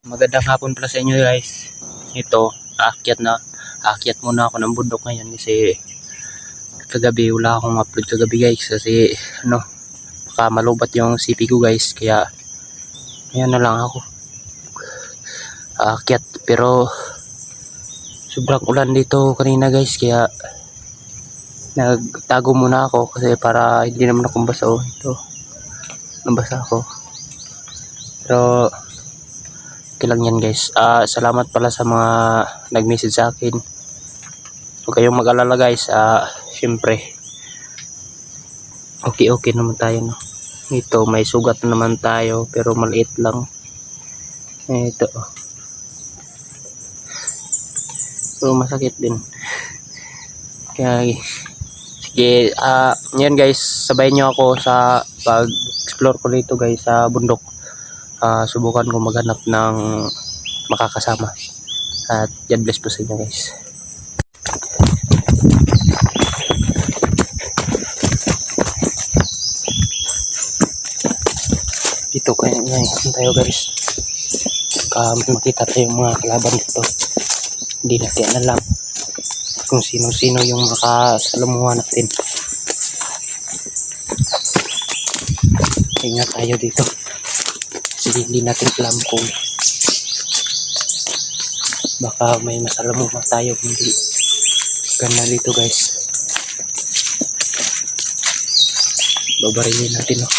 Magandang hapon pala sa inyo guys. Ito, aakyat muna ako ng bundok ngayon kasi kagabi wala akong upload kagabi guys kasi baka malubat yung CP ko guys, kaya ngayon na lang ako aakyat. Pero sobrang ulan dito kanina guys, kaya nagtago muna ako kasi para hindi naman akong basa. Ito, nabasa ako. Pero okay lang yan guys. Salamat pala sa mga nag-message sa akin. Huwag kayong mag-alala guys. Syempre okay naman tayo, no? Ito, may sugat na naman tayo pero maliit lang. Ito, pero masakit din. Kaya sige, yan guys, sabayin nyo ako sa pag-explore ko dito guys sa bundok. Subukan ko maghanap ng makakasama. At God bless po sa inyo guys. Dito tayo guys. Makita tayong mga kalaban dito. Hindi natin alam kung sino-sino yung makasalamuha natin. Ingat tayo dito. Kasi hindi natin alam kung baka may masalamuha tayo. Hindi ganda dito guys. Babarilin natin, no?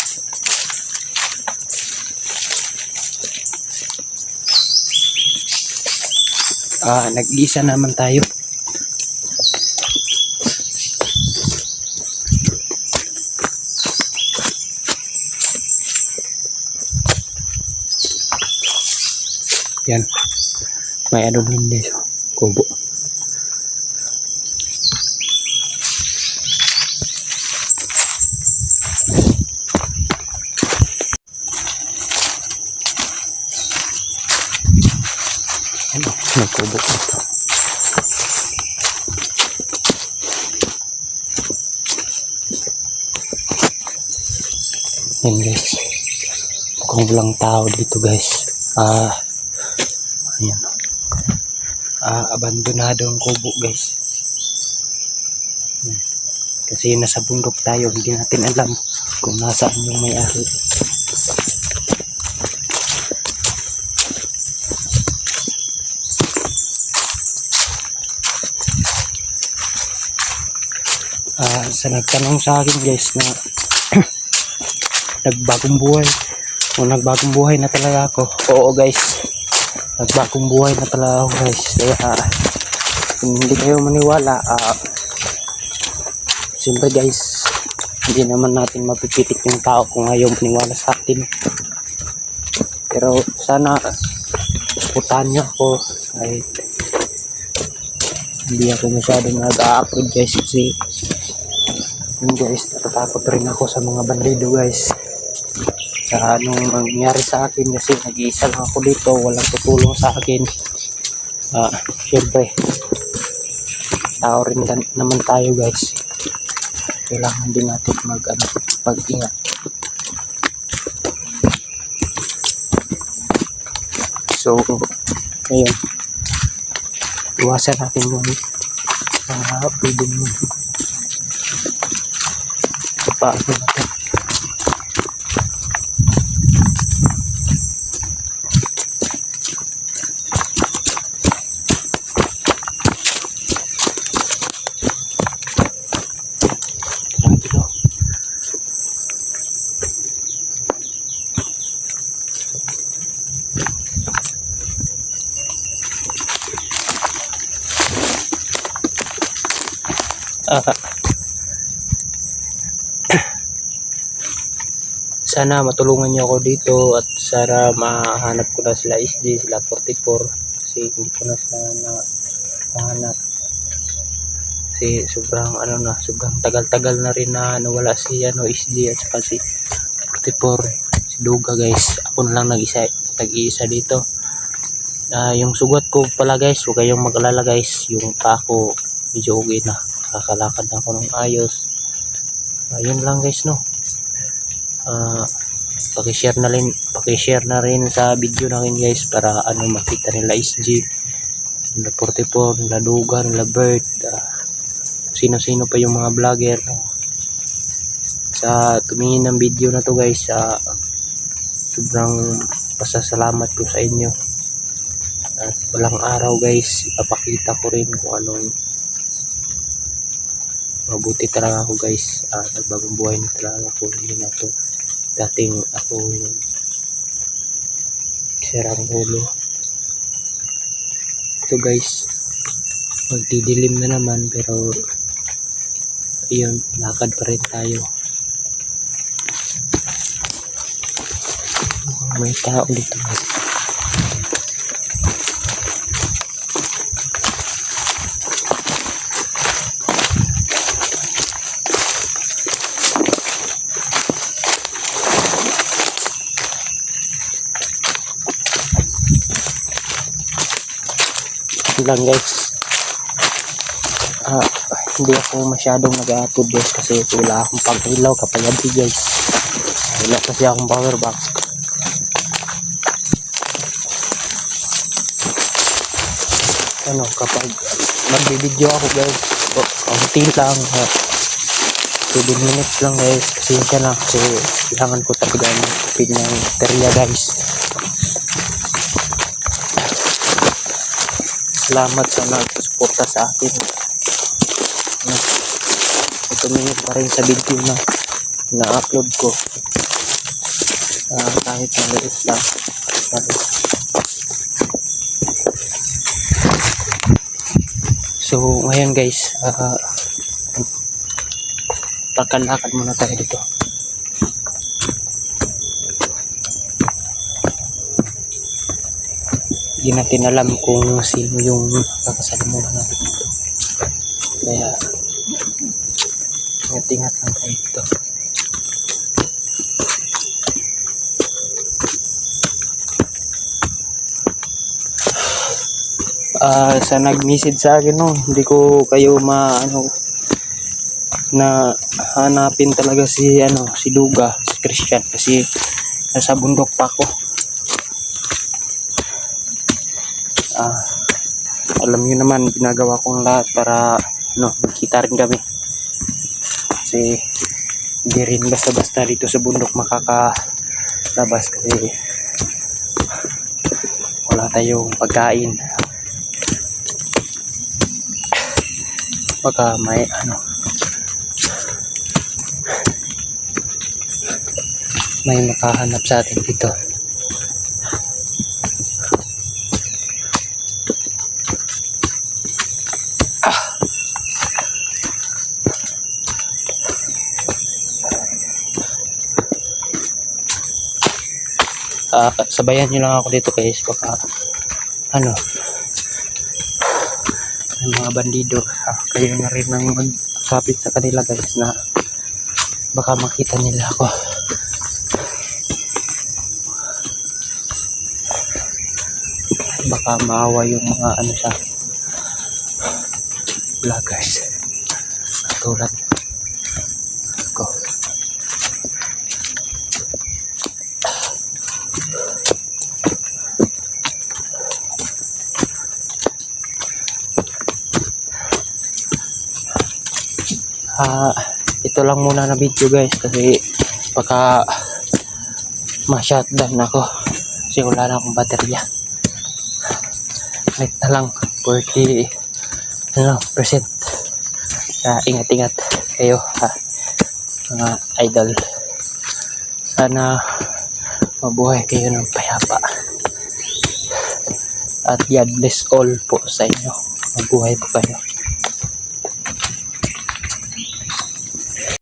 Nag-iisa naman tayo. Yan, may ano din dito, kubo. Yan, may kubo dito. Yan guys, mukhang walang tao dito guys. Ayan, abandonado ang kubo guys. Kasi nasa bundok tayo, hindi natin alam kung nasaan yung may-ari. Sa nagtanong sa akin guys na nagbagong buhay na talaga ako. Oo guys, nagbagong buhay na talaga ako guys. Kaya hindi kayo maniwala, siyempre guys, hindi naman natin mapipitik yung tao kung ayaw maniwala sa atin. Pero sana supportahan nyo ako. Ay, hindi ako masyadong nag-upload guys kasi yun guys, natatakot rin ako sa mga bandido guys, sa anong mangyari sa akin kasi nag-iisa lang ako dito, walang tutulong sa akin. Siyempre tao rin naman tayo guys, kailangan din natin pag-ingat. So ngayon, iwasan natin yung pwedeng paano natin. Sana matulungan niyo ako dito at sana mahanap ko na sila SG, sila 44 kasi hindi ko na sila nahanap kasi sobrang sobrang tagal-tagal na rin na nawala si SG at saka si 44, si Duga guys. Ako na lang tag-iisa dito. Yung sugat ko pala guys, huwag kayong mag-alala guys, yung paa ko medyo okay na, kakalakad na ako ng ayos. Yun lang guys, no. paki-share na rin sa video natin guys, para makita nila SG, nila 44, nila Duga, nila Bert, sino-sino pa yung mga vlogger sa tumingin ng video na to guys. Sobrang pasasalamat ko sa inyo, at walang araw guys ipapakita ko rin kung anong mabuti talaga ako guys. Nagbagong buhay na talaga ako, hindi na to dating ako yung sirang ulo. Ito guys, magdidilim na naman, pero ayun, lakad pa rin tayo. May tao dito guys. Lang guys, hindi ako masyadong nag-upload guys, kasi wala akong pag-ilaw kapag gabi guys. Wala kasi akong power bank. Kapag mag-video ako guys, kaunti lang, 7 minutes lang guys, kasi yan lang, kasi kailangan ko talaga ng baterya guys. Salamat sa nagsuporta sa akin. Tumingin pa rin sa video na na-upload ko, kahit maliit lang. So ngayon guys, lakad muna tayo dito. Hindi natin alam kung sino yung kakasalamuhan natin dito, kaya ingat-ingat lang tayo dito. Sa nag-message sa akin, hindi ko kayo na hanapin talaga si Duga, si Christian, kasi nasa bundok pa ako. Alam niyo naman, ginagawa kong lahat para magkita rin kami, kasi hindi rin basta-basta dito sa bundok makakalabas, kasi wala tayong pagkain. Baka may may makahanap sa atin dito. Sabayan nyo lang ako dito guys, baka may mga bandido. Kayo na rin nang magsapit sa kanila guys, na baka makita nila ako. Baka maawa yung mga sa vloggers katulad ko. Ito lang muna na video guys, kasi baka ma-shutdown ako, kasi wala na akong baterya. Net na lang 40% ingat-ingat kayo mga idol. Sana mabuhay kayo ng payapa, at God bless all po sa inyo. Mabuhay po kayo.